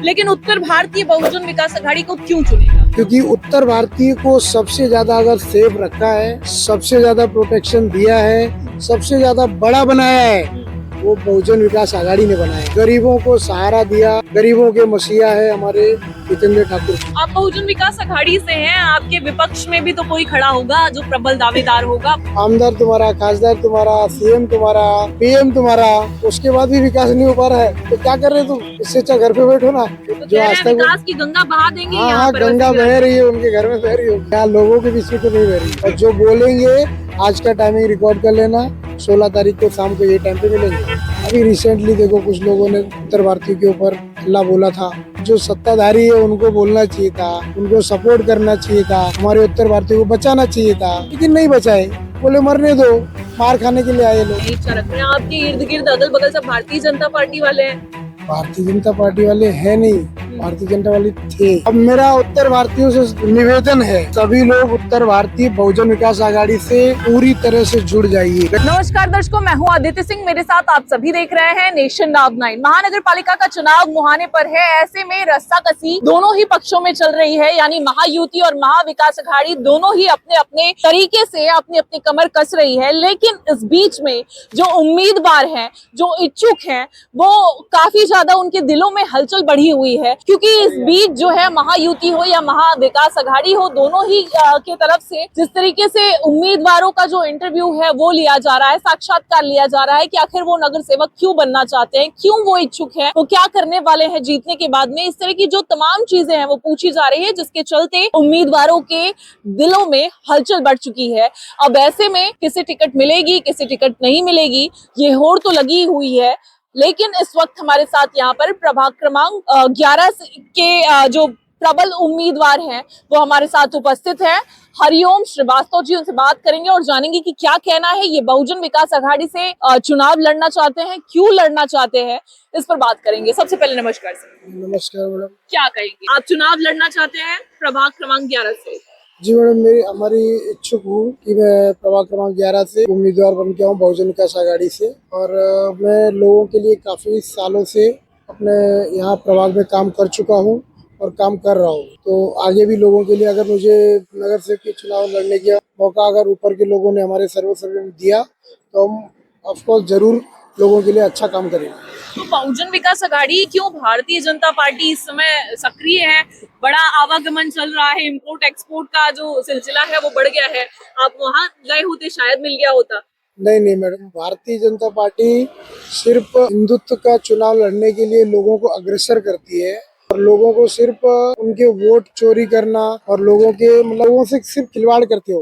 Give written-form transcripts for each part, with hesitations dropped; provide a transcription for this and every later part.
लेकिन उत्तर भारतीय बहुजन विकास आघाड़ी को क्यों चुनेगा? क्योंकि उत्तर भारतीय को सबसे ज्यादा अगर सेफ रखा है, सबसे ज्यादा प्रोटेक्शन दिया है, सबसे ज्यादा बड़ा बनाया है, वो बहुजन विकास आघाड़ी ने बनाया। गरीबों को सहारा दिया, गरीबों के मसीहा है हमारे जितेंद्र ठाकुर। आप बहुजन विकास आघाड़ी से हैं, आपके विपक्ष में भी तो कोई खड़ा होगा जो प्रबल दावेदार होगा। आमदार तुम्हारा, खासदार तुम्हारा, सीएम तुम्हारा, पीएम तुम्हारा, उसके बाद भी विकास नहीं हो पा रहा है तो क्या कर रहे तुम? इससे अच्छा घर पे बैठो ना। तो जो आज तक विकास की गंगा बहा देंगे। हाँ, गंगा बह रही है, उनके घर में बह रही है, क्या लोगों के बीच में तो नहीं बह रही। और जो बोलेंगे आज का टाइमिंग रिकॉर्ड कर लेना, 16 तारीख को शाम को ये टाइम पे मिलेंगे। अभी रिसेंटली देखो कुछ लोगों ने उत्तर भारतीय के ऊपर हल्ला बोला था। जो सत्ताधारी है उनको बोलना चाहिए था, उनको सपोर्ट करना चाहिए था, हमारे उत्तर भारतीय को बचाना चाहिए था, लेकिन नहीं बचाए। बोले मरने दो, मार खाने के लिए आए लोग। इच्छा रख रहे हैं आपके इर्द गिर्द अगल बगल सब भारतीय जनता पार्टी वाले हैं। भारतीय जनता पार्टी वाले है नहीं, भारतीय जनता वाले थे। अब मेरा उत्तर भारतीयों से निवेदन है, सभी लोग उत्तर भारतीय बहुजन विकास आघाड़ी से पूरी तरह से जुड़ जाइए। नमस्कार दर्शकों, मैं हूं आदित्य सिंह, मेरे साथ आप सभी देख रहे हैं नेशन नाउ 9। महानगर पालिका का चुनाव मुहाने पर है, ऐसे में रस्साकसी दोनों ही पक्षों में चल रही है, यानी महायुति और महाविकास आघाड़ी दोनों ही अपने अपने तरीके से अपनी अपनी कमर कस रही है। लेकिन इस बीच में जो उम्मीदवार हैं, जो इच्छुक हैं, वो काफी ज्यादा उनके दिलों में हलचल बढ़ी हुई है, क्योंकि इस बीच जो है महायुति हो या महाविकास आघाड़ी हो, दोनों ही के तरफ से जिस तरीके से उम्मीदवारों का जो इंटरव्यू है वो लिया जा रहा है, साक्षात्कार लिया जा रहा है कि आखिर वो नगर सेवक क्यों बनना चाहते हैं, क्यों वो इच्छुक है, वो क्या करने वाले हैं जीतने के बाद में, इस तरह की जो तमाम चीजें हैं वो पूछी जा रही है, जिसके चलते उम्मीदवारों के दिलों में हलचल बढ़ चुकी है। अब ऐसे में किसे टिकट मिलेगी, किसे टिकट नहीं मिलेगी, ये होड़ तो लगी हुई है। लेकिन इस वक्त हमारे साथ यहाँ पर प्रभाग क्रमांक 11 के जो प्रबल उम्मीदवार हैं वो हमारे साथ उपस्थित हैं। हरिओम श्रीवास्तव जी, उनसे बात करेंगे और जानेंगे कि क्या कहना है, ये बहुजन विकास आघाड़ी से चुनाव लड़ना चाहते हैं, क्यों लड़ना चाहते हैं, इस पर बात करेंगे। सबसे पहले नमस्कार सर। नमस्कार मैडम। क्या कहेंगे, आप चुनाव लड़ना चाहते हैं प्रभाग क्रमांक 11 से? जी मैडम, हमारी इच्छुक हूँ कि मैं प्रभाग क्रमांक 11 से उम्मीदवार बन के आऊँ बहुजन विकास आघाड़ी से। और मैं लोगों के लिए काफ़ी सालों से अपने यहाँ प्रभाग में काम कर चुका हूँ और काम कर रहा हूँ। तो आगे भी लोगों के लिए अगर मुझे नगर सेवक के चुनाव लड़ने का मौका अगर ऊपर के लोगों ने हमारे सर्वे में दिया तो हम ऑफकोर्स जरूर लोगों के लिए अच्छा काम करेंगे। तो बहुजन विकास आघाड़ी क्यों भारतीय जनता पार्टी इस समय सक्रिय है, बड़ा आवागमन चल रहा है, इंपोर्ट एक्सपोर्ट का जो सिलसिला है वो बढ़ गया है, आप वहाँ गए होते शायद मिल गया होता। नहीं मैडम, भारतीय जनता पार्टी सिर्फ हिंदुत्व का चुनाव लड़ने के लिए लोगों को अग्रसर करती है और लोगों को सिर्फ उनके वोट चोरी करना और लोगों से सिर्फ खिलवाड़ करते हो,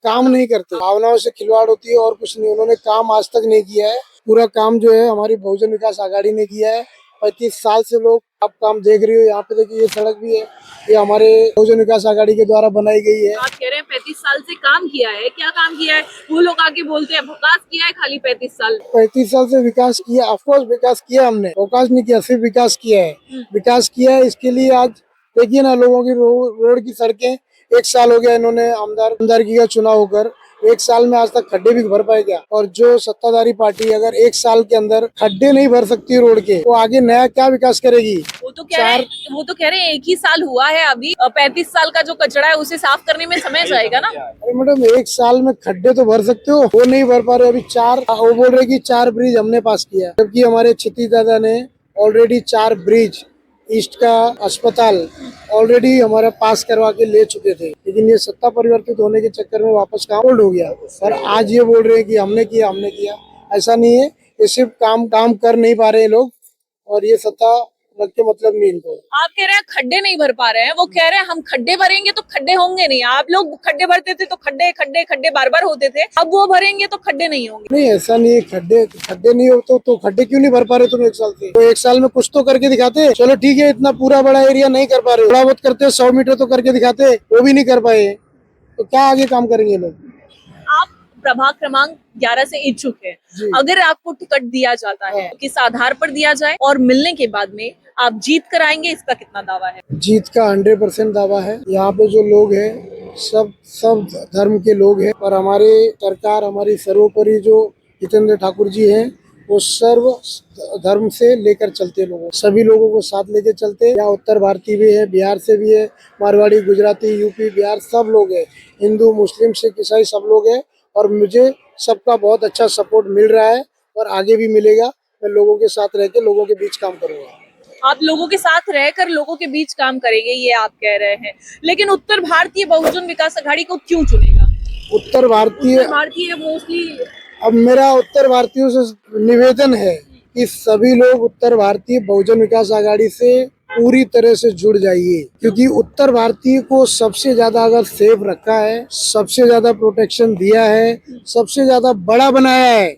काम नहीं करते, भावनाओं से खिलवाड़ होती है और कुछ नहीं। उन्होंने काम आज तक नहीं किया है। पूरा काम जो है हमारी बहुजन विकास आघाड़ी ने किया है। 35 साल से लोग आप काम देख रहे हो, यहाँ पे देखिए ये सड़क भी है, ये हमारे बहुजन विकास आघाड़ी के द्वारा बनाई गई है। आप कह रहे हैं 35 साल से काम किया है, क्या काम किया है? वो लोग आके बोलते हैं विकास किया है, खाली 35 साल से विकास किया, ऑफकोर्स विकास किया हमने, विकास नहीं किया, सिर्फ विकास किया है। विकास किया है, इसके लिए आज देखिए ना लोगों की रोड की सड़कें, 1 साल हो गया इन्होंने आमदारगी का चुनाव होकर, 1 साल में आज तक खड्डे भी भर पाए क्या? और जो सत्ताधारी पार्टी अगर 1 साल के अंदर खड्डे नहीं भर सकती रोड के, तो आगे नया क्या विकास करेगी? वो तो कह रहे हैं 1 ही साल हुआ है अभी, 35 साल का जो कचरा है उसे साफ करने में समय जाएगा ना। अरे मैडम, 1 साल में खड्डे तो भर सकते हो, वो नहीं भर पा रहे। अभी वो बोल रहे कि 4 ब्रिज हमने पास किया, जबकि हमारे क्षितिज दादा ने ऑलरेडी 4 ब्रिज, ईस्ट का अस्पताल ऑलरेडी हमारा पास करवा के ले चुके थे। लेकिन ये सत्ता परिवर्तित होने के चक्कर में वापस काम होल्ड हो गया और आज ये बोल रहे हैं कि हमने किया। ऐसा नहीं है, ये सिर्फ काम कर नहीं पा रहे हैं लोग और ये सत्ता रख के मतलब नहीं इनको। आप कह रहे हैं खड्डे नहीं भर पा रहे हैं, वो कह रहे हैं हम खड्डे भरेंगे तो खड्डे होंगे नहीं। आप लोग खड्डे भरते थे तो खड्डे बार होते थे, अब वो भरेंगे तो खड्डे नहीं होंगे। नहीं, ऐसा नहीं है, खड्डे नहीं हो तो खड्डे क्यों नहीं भर पा रहे तुम 1 साल से? तो 1 साल में कुछ तो करके दिखाते। चलो ठीक है, इतना पूरा बड़ा एरिया नहीं कर पा रहे, थोड़ा बहुत करते, 100 मीटर तो करके दिखाते, वो भी नहीं कर पाए, तो क्या आगे काम करेंगे लोग? आप प्रभाग क्रमांक 11 से इच्छुक है, अगर आपको टिकट दिया जाता है किस आधार पर दिया जाए और मिलने के बाद में आप जीत कर आएंगे, इसका कितना दावा है? जीत का 100% दावा है। यहाँ पे जो लोग हैं सब धर्म के लोग हैं और हमारे सरकार, हमारी सर्वोपरि जो जितेंद्र ठाकुर जी हैं, वो सर्व धर्म से लेकर चलते हैं लोगों, सभी लोगों को साथ लेके चलते हैं। यहाँ उत्तर भारतीय भी है, बिहार से भी है, मारवाड़ी, गुजराती, यूपी, बिहार सब लोग हैं, हिंदू, मुस्लिम, सिख, ईसाई सब लोग हैं। और मुझे सबका बहुत अच्छा सपोर्ट मिल रहा है और आगे भी मिलेगा। मैं लोगों के साथ रह के लोगों के बीच काम करूंगा। आप लोगों के साथ रहकर लोगों के बीच काम करेंगे, ये आप कह रहे हैं, लेकिन उत्तर भारतीय बहुजन विकास आघाड़ी को क्यों चुनेगा? उत्तर भारतीय मोस्टली अब मेरा उत्तर भारतीयों से निवेदन है कि सभी लोग उत्तर भारतीय बहुजन विकास आघाड़ी से पूरी तरह से जुड़ जाइए, क्योंकि उत्तर भारतीय को सबसे ज्यादा अगर सेफ रखा है, सबसे ज्यादा प्रोटेक्शन दिया है, सबसे ज्यादा बड़ा बनाया है,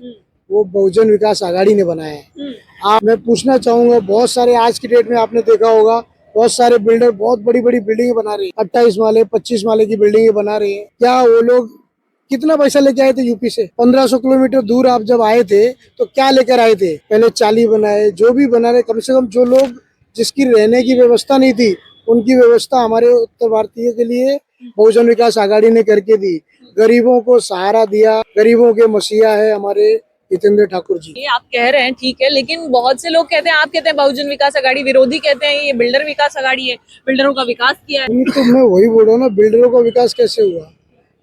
वो बहुजन विकास आघाड़ी ने बनाया है। आप मैं पूछना चाहूंगा, बहुत सारे आज की डेट में आपने देखा होगा, बहुत सारे बिल्डर बहुत बड़ी बड़ी बिल्डिंग बना रहे हैं, 28 माले 25 माले की बिल्डिंग बना रहे हैं। क्या वो लोग कितना पैसा लेके आए थे यूपी से? 1500 किलोमीटर दूर आप जब आए थे तो क्या लेकर आए थे? पहले चाली बनाए, जो भी बना रहे, कम से कम जो लोग जिसकी रहने की व्यवस्था नहीं थी उनकी व्यवस्था हमारे उत्तर भारतीय के लिए बहुजन विकास आघाड़ी ने करके दी। गरीबों को सहारा दिया, गरीबों के मसीहा है हमारे जितेंद्र ठाकुर जी। ये आप कह रहे हैं ठीक है, लेकिन बहुत से लोग कहते हैं, आप कहते हैं बहुजन विकास आघाड़ी, विरोधी कहते हैं ये बिल्डर विकास आघाड़ी है, बिल्डरों का विकास किया है। नहीं तो मैं वही बोल रहा हूँ ना, बिल्डरों का विकास कैसे हुआ?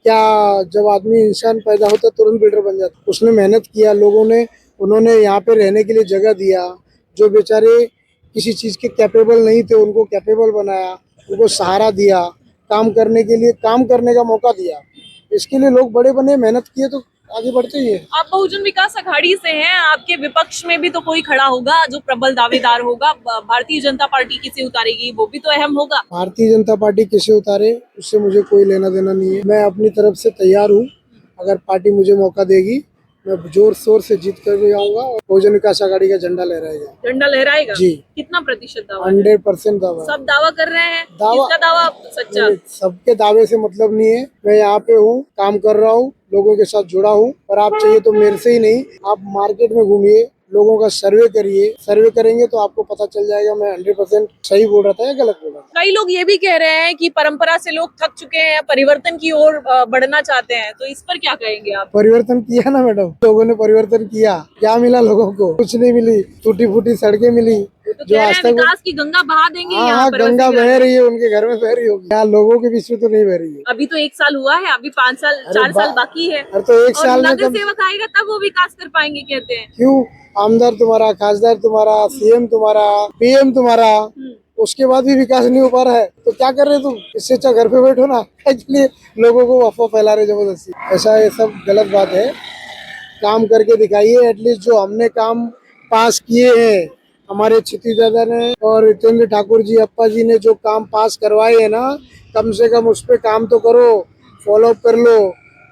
क्या जब आदमी इंसान पैदा होता तुरंत बिल्डर बन जाता? उसने मेहनत किया, लोगों ने उन्होंने यहाँ पे रहने के लिए जगह दिया, जो बेचारे किसी चीज के कैपेबल नहीं थे उनको कैपेबल बनाया, उनको सहारा दिया, काम करने के लिए काम करने का मौका दिया। इसके लिए लोग बड़े बने, मेहनत किए तो आगे बढ़ते ही है। आप बहुजन विकास आघाड़ी से हैं, आपके विपक्ष में भी तो कोई खड़ा होगा जो प्रबल दावेदार होगा। भारतीय जनता पार्टी किसे उतारेगी, वो भी तो अहम होगा। भारतीय जनता पार्टी किसे उतारे उससे मुझे कोई लेना देना नहीं है। मैं अपनी तरफ से तैयार हूँ, अगर पार्टी मुझे मौका देगी मैं जोर शोर से जीत कर भी आऊंगा और बहुजन विकास आघाड़ी का झंडा लहराएगा। झंडा लहराएगा जी। कितना प्रतिशत दावा? 100% दावा। सब दावा कर रहे हैं, दावा- किसका दावा सच्चा? सबके दावे से मतलब नहीं है। मैं यहाँ पे हूँ, काम कर रहा हूँ, लोगों के साथ जुड़ा हूँ। और आप चाहिए तो मेरे से ही नहीं, आप मार्केट में घूमिए, लोगों का सर्वे करिए। सर्वे करेंगे तो आपको पता चल जाएगा मैं 100% सही बोल रहा था या गलत बोल रहा था। कई लोग ये भी कह रहे हैं कि परंपरा से लोग थक चुके हैं, परिवर्तन की ओर बढ़ना चाहते हैं, तो इस पर क्या कहेंगे आप? परिवर्तन किया ना मैडम, लोगों ने परिवर्तन किया, क्या मिला लोगों को? कुछ नहीं मिली, टूटी फूटी सड़कें मिली। तो कह रहे हैं विकास की गंगा बहा देंगे यहाँ पर। गंगा बह रही है, उनके घर में बह रही होगी, यहाँ लोगों के बीच में तो नहीं बह रही है। अभी तो 1 साल हुआ है, अभी 5 साल 4 साल बाकी है। अरे तो 1 साल में नगर सेवक आएगा तब वो विकास कर पाएंगे कहते हैं। क्यों? आमदार तुम्हारा, खासदार तुम्हारा, सीएम तुम्हारा, पीएम तुम्हारा, उसके बाद भी विकास नहीं हो पा रहा है तो क्या कर रहे तुम? इससे अच्छा घर पे बैठो ना। इसलिए लोगों को अफवाह फैला रहे जबरदस्ती, ऐसा ये सब गलत बात है। काम करके दिखाइए। एटलीस्ट जो हमने काम पास किए हैं, हमारे क्षितिज दादा ने और जितेंद्र ठाकुर जी, अप्पा जी ने जो काम पास करवाए हैं ना, कम से कम उस पर काम तो करो, फॉलो अप कर लो।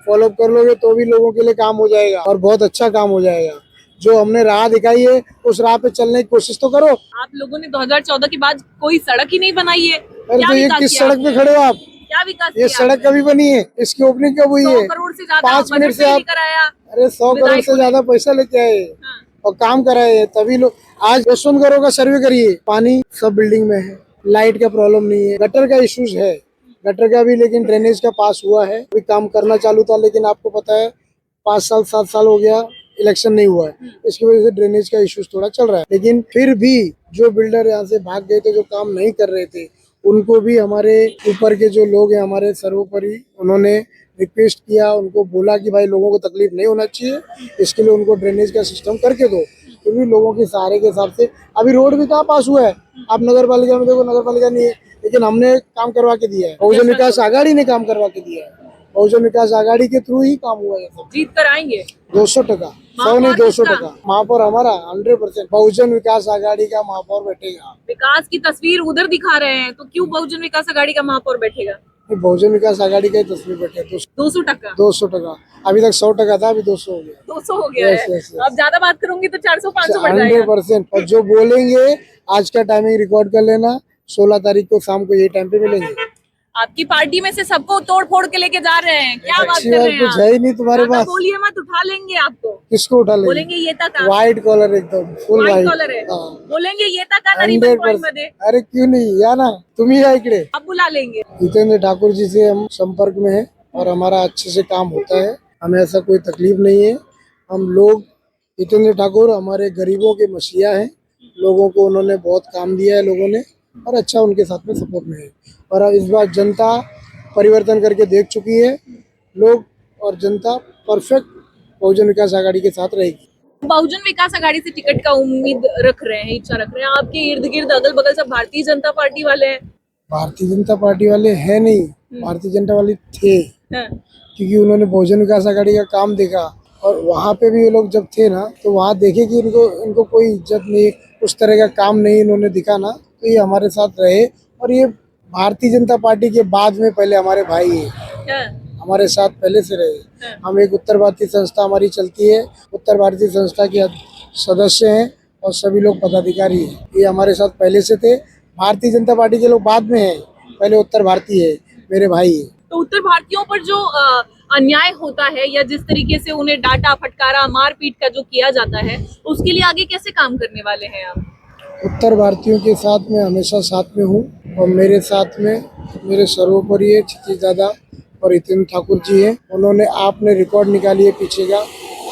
फॉलो अप कर लोगे तो भी लोगों के लिए काम हो जाएगा और बहुत अच्छा काम हो जाएगा। जो हमने राह दिखाई है उस राह पे चलने की कोशिश तो करो। आप लोगों ने 2014 के बाद कोई सड़क ही नहीं बनाई है। अरे तो ये किस सड़क पे खड़े हो आप? क्या विकास? ये सड़क कभी बनी है? इसकी ओपनिंग कब हुई है? 100 करोड़ से ज्यादा 5 मिनट से आप, अरे 100 करोड़ से ज्यादा पैसा लेके आए और काम कराए, तभी लोग आज यशवंतगढ़ का सर्वे करिए, पानी सब बिल्डिंग में है, लाइट का प्रॉब्लम नहीं है, गटर का इश्यूज है, गटर का भी, लेकिन ड्रेनेज का पास हुआ है, अभी काम करना चालू था, लेकिन आपको पता है 5 साल 7 साल हो गया इलेक्शन नहीं हुआ है, इसकी वजह से ड्रेनेज का इश्यूज थोड़ा चल रहा है। लेकिन फिर भी जो बिल्डर यहाँ से भाग गए थे, जो काम नहीं कर रहे थे, उनको भी हमारे ऊपर के जो लोग हैं, हमारे सर्वोपरि, उन्होंने रिक्वेस्ट किया, उनको बोला कि भाई लोगों को तकलीफ नहीं होना चाहिए, इसके लिए उनको ड्रेनेज का सिस्टम करके दो, क्योंकि लोगों के सहारे के हिसाब से अभी रोड भी कहाँ पास हुआ है। आप नगर पालिका में देखो, नगर पालिका नहीं है, लेकिन हमने काम करवा के दिया है, बहुजन विकास आघाड़ी ने काम करवा के दिया है, बहुजन विकास आघाड़ी के थ्रू ही काम हुआ है। सब जीत कर आएंगे 200%, 100 नहीं 200%। महापौर हमारा 100%, बहुजन विकास आघाड़ी का महापौर बैठेगा। विकास की तस्वीर उधर दिखा रहे हैं, तो क्यों बहुजन विकास आघाड़ी का महापौर बैठेगा? बहुजन विकास आघाड़ी का ही तस्वीर बैठे 200%। 200%, अभी तक 100% था, अभी 200 हो गया। 200 हो गया है। yes. अब ज्यादा बात करूंगी तो 400-500 बढ़ जाएगा। 100%। और जो बोलेंगे आज का टाइमिंग रिकॉर्ड कर लेना, 16 तारीख को शाम को यही टाइम पे मिलेंगे। आपकी पार्टी में से सबको तोड़ फोड़ के लेके जा रहे हैं, क्या बात अच्छी कर बात रहे हैं कुछ है ही नहीं तुम्हारे पास। बोलिए मत, उठा लेंगे आपको। किसको उठा लेंगे? बोलेंगे ये तक व्हाइट कॉलर, एकदम फुल व्हाइट व्हाइट कॉलर है, बोलेंगे ये तक 100%। अरे क्यों नहीं, या ना तुम्ही या इकडे, अब बुला लेंगे। जितेंद्र ठाकुर जी से हम संपर्क में हैं और हमारा अच्छे से काम होता है, हमें ऐसा कोई तकलीफ नहीं है। हम लोग हितेंद्र ठाकुर हमारे गरीबों के मसीहा हैं। लोगों को उन्होंने बहुत काम दिया है लोगों ने, और अच्छा उनके साथ में सपोर्ट में है। और इस बार जनता परिवर्तन करके देख चुकी है, लोग और जनता परफेक्ट बहुजन विकास आघाड़ी के साथ रहेगी। बहुजन विकास आघाड़ी से टिकट का उम्मीद रख रहे हैं, इच्छा रख रहे हैं। आपके इर्द गिर्द अगल बगल सब भारतीय जनता पार्टी वाले हैं। भारतीय जनता पार्टी वाले हैं नहीं, भारतीय जनता वाले थे, हाँ। क्योंकि उन्होंने बहुजन विकास आघाड़ी का काम देखा। और वहाँ पे भी ये लोग जब थे ना, तो वहाँ देखे कि इनको कोई इज्जत नहीं, उस तरह का काम नहीं इन्होंने दिखा ना, तो ये हमारे साथ रहे। और ये भारतीय जनता पार्टी के बाद में पहले हमारे भाई है, हाँ। हमारे साथ पहले से रहे। हम एक उत्तर भारतीय संस्था हमारी चलती है, उत्तर भारतीय संस्था के सदस्य हैं और सभी लोग पदाधिकारी हैं। ये हमारे साथ पहले से थे। भारतीय जनता पार्टी के लोग बाद में हैं, पहले उत्तर भारतीय है, मेरे भाई है। तो उत्तर भारतीयों पर जो अन्याय होता है या जिस तरीके से उन्हें डांटा फटकारा मारपीट का जो किया जाता है, उसके लिए आगे कैसे काम करने वाले हैं आप? उत्तर भारतीयों के साथ में हमेशा साथ में हूँ, और मेरे साथ में मेरे सर्वोपरि है क्षितिज दादा और हितेंद्र ठाकुर जी हैं। उन्होंने आपने रिकॉर्ड निकाली है पीछे का,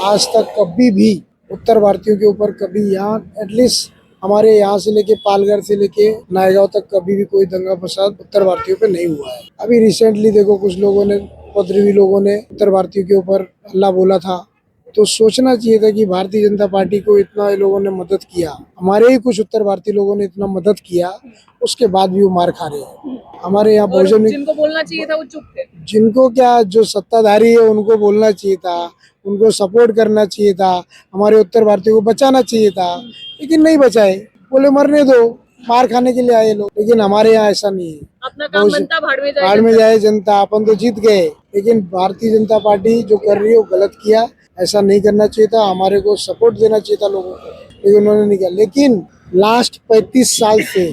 आज तक कभी भी उत्तर भारतीयों के ऊपर कभी यहाँ एटलीस्ट हमारे यहाँ से लेके पालघर से लेके नायगांव तक कभी भी कोई दंगा फसाद उत्तर भारतीयों पे नहीं हुआ है। अभी रिसेंटली देखो कुछ लोगों ने, उपद्रवी लोगों ने उत्तर भारतीयों के ऊपर हल्ला बोला था, तो सोचना चाहिए था कि भारतीय जनता पार्टी को इतना ये लोगों ने मदद किया, हमारे ही कुछ उत्तर भारतीय लोगों ने इतना मदद किया, उसके बाद भी वो मार खा रहे हैं। हमारे यहाँ और बहुजन, जिनको बोलना चाहिए था वो चुप थे। जिनको क्या, जो सत्ताधारी है उनको बोलना चाहिए था, उनको सपोर्ट करना चाहिए था, हमारे उत्तर भारतीयों को बचाना चाहिए था, लेकिन नहीं बचाए। बोले मरने दो, मार खाने के लिए आए लोग। लेकिन हमारे यहाँ ऐसा नहीं है, अपना काम बनता भाड़ में जाए। भाड़ में जाए जनता, अपन तो जीत गए। लेकिन भारतीय जनता पार्टी जो कर रही है वो गलत किया, ऐसा नहीं करना चाहिए था। हमारे को सपोर्ट देना चाहिए था लोगों को, लेकिन उन्होंने नहीं किया। लेकिन लास्ट 35 साल से,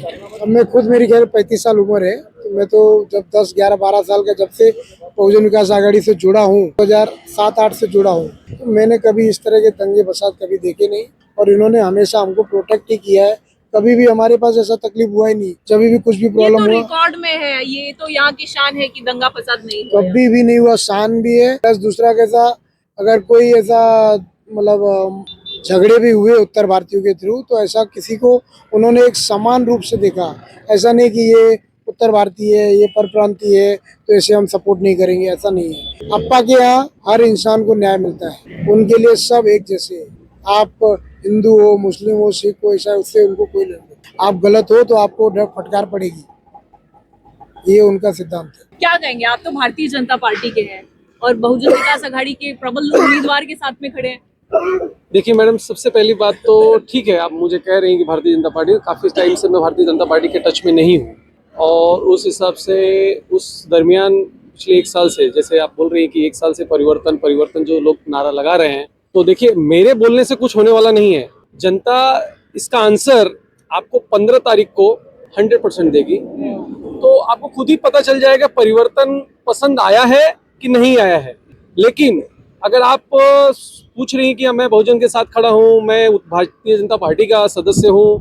अब मैं खुद, मेरी खैर 35 साल उम्र है, तो मैं तो जब 10, 11, 12 साल का जब से बहुजन विकास आघाड़ी से जुड़ा हूँ, 2007-8 से जुड़ा हूँ, तो मैंने कभी इस तरह के दंगे फसाद कभी देखे नहीं। और इन्होंने हमेशा हमको प्रोटेक्ट ही किया है, कभी भी हमारे पास ऐसा तकलीफ हुआ ही नहीं। जब भी कुछ भी ये प्रॉब्लम तो हुआ, रिकॉर्ड में है, ये तो यहाँ की शान है कि दंगा फसाद नहीं हुआ। कभी भी नहीं हुआ, शान भी है। प्लस दूसरा कैसा, अगर कोई ऐसा मतलब झगड़े भी हुए उत्तर भारतीयों के थ्रू, तो ऐसा किसी को उन्होंने एक समान रूप से देखा। ऐसा नहीं कि ये उत्तर भारतीय है, ये परप्रांतीय है, तो ऐसे हम सपोर्ट नहीं करेंगे, ऐसा नहीं है। अप्पा के यहाँ हर इंसान को न्याय मिलता है, उनके लिए सब एक जैसे है। आप हिंदू हो, मुस्लिम हो, सिख हो, ऐसा, उससे उनको कोई लेना नहीं। आप गलत हो तो आपको फटकार पड़ेगी, ये उनका सिद्धांत है। क्या कहेंगे आप? तो भारतीय जनता पार्टी के हैं और बहुजन विकास आघाड़ी के प्रबल उम्मीदवार के साथ में खड़े हैं। देखिए मैडम, सबसे पहली बात तो ठीक है, आप मुझे कह रही हैं कि भारतीय जनता पार्टी, काफ़ी टाइम से मैं भारतीय जनता पार्टी के टच में नहीं हूँ, और उस हिसाब से उस दरमियान पिछले 1 साल से, जैसे आप बोल रही हैं कि 1 साल से परिवर्तन परिवर्तन जो लोग नारा लगा रहे हैं, तो देखिए मेरे बोलने से कुछ होने वाला नहीं है। जनता इसका आंसर आपको 15 तारीख को 100% देगी, तो आपको खुद ही पता चल जाएगा परिवर्तन पसंद आया है कि नहीं आया है। लेकिन अगर आप पूछ रही हैं कि मैं बहुजन के साथ खड़ा हूं, मैं भारतीय जनता पार्टी का सदस्य हूं,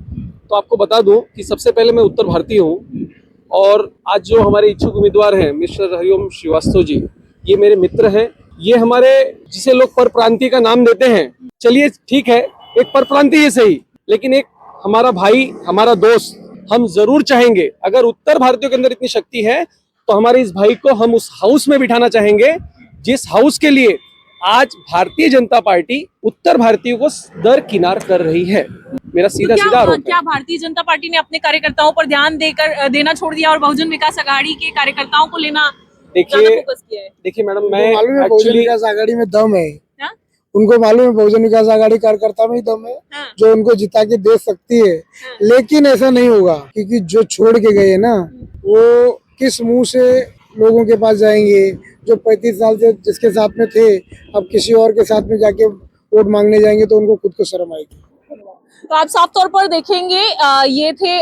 तो आपको बता दूं कि सबसे पहले मैं उत्तर भारतीय हूं, और आज जो हमारे इच्छुक उम्मीदवार हैं मिस्टर हरिओम श्रीवास्तव जी, ये मेरे मित्र हैं। ये हमारे, जिसे लोग परप्रांतीय का नाम देते हैं, चलिए ठीक है, एक परप्रांतीय सही, लेकिन एक हमारा भाई, हमारा दोस्त। हम जरूर चाहेंगे, अगर उत्तर भारतीयों के अंदर इतनी शक्ति है, तो हमारे इस भाई को हम उस हाउस में बिठाना चाहेंगे, जिस हाउस के लिए आज भारतीय जनता पार्टी उत्तर भारतीयों को दरकिनार कर रही है। मेरा सीधा तो सीधा आरोप है। क्या भारतीय जनता पार्टी ने अपने कार्यकर्ताओं पर ध्यान देना छोड़ दिया और बहुजन विकास आघाड़ी के कार्यकर्ताओं को लेना ज्यादा फोकस किया है? देखिए मैडम, मैं मालूम है बहुजन विकास आघाड़ी में दम है। हाँ? उनको मालूम है बहुजन विकास आघाड़ी कार्यकर्ता में ही दम है, हाँ। जो उनको जिता के दे सकती है। लेकिन ऐसा नहीं होगा, क्योंकि जो छोड़ के गए ना, वो किस मुंह से लोगों के पास जाएंगे? जो 35 साल से जिसके साथ में थे, अब किसी और के साथ में जाके वोट मांगने जाएंगे तो उनको खुद को शर्म आएगी। तो आप साफ तौर पर देखेंगे, ये थे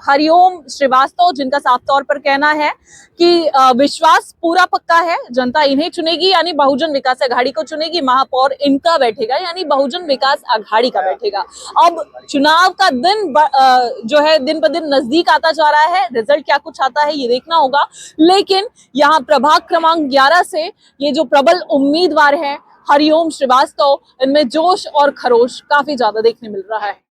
हरिओम श्रीवास्तव, जिनका साफ तौर पर कहना है कि विश्वास पूरा पक्का है, जनता इन्हें चुनेगी, यानी बहुजन विकास आघाड़ी को चुनेगी, महापौर इनका बैठेगा, यानी बहुजन विकास आघाड़ी का बैठेगा। अब चुनाव का दिन जो है दिन ब दिन नजदीक आता जा रहा है, रिजल्ट क्या कुछ आता है ये देखना होगा। लेकिन यहाँ प्रभाग क्रमांक 11 से ये जो प्रबल उम्मीदवार है हरिओम श्रीवास्तव, इनमें जोश और खरोश काफी ज्यादा देखने मिल रहा है।